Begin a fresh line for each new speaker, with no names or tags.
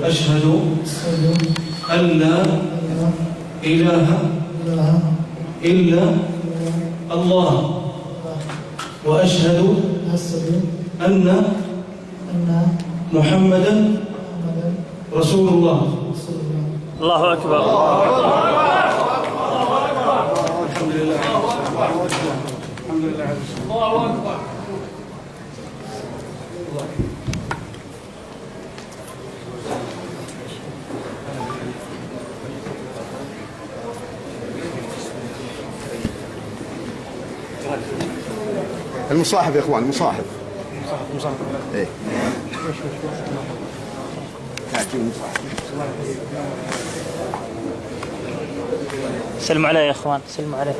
أشهد أن لا إله إلا الله وأشهد أن محمدا رسول الله.
الله أكبر.
الحمد لله. الحمد لله. الله أكبر.
المصاحف يا اخوان، المصاحف. ايه
سلموا عليه يا اخوان، سلموا عليه.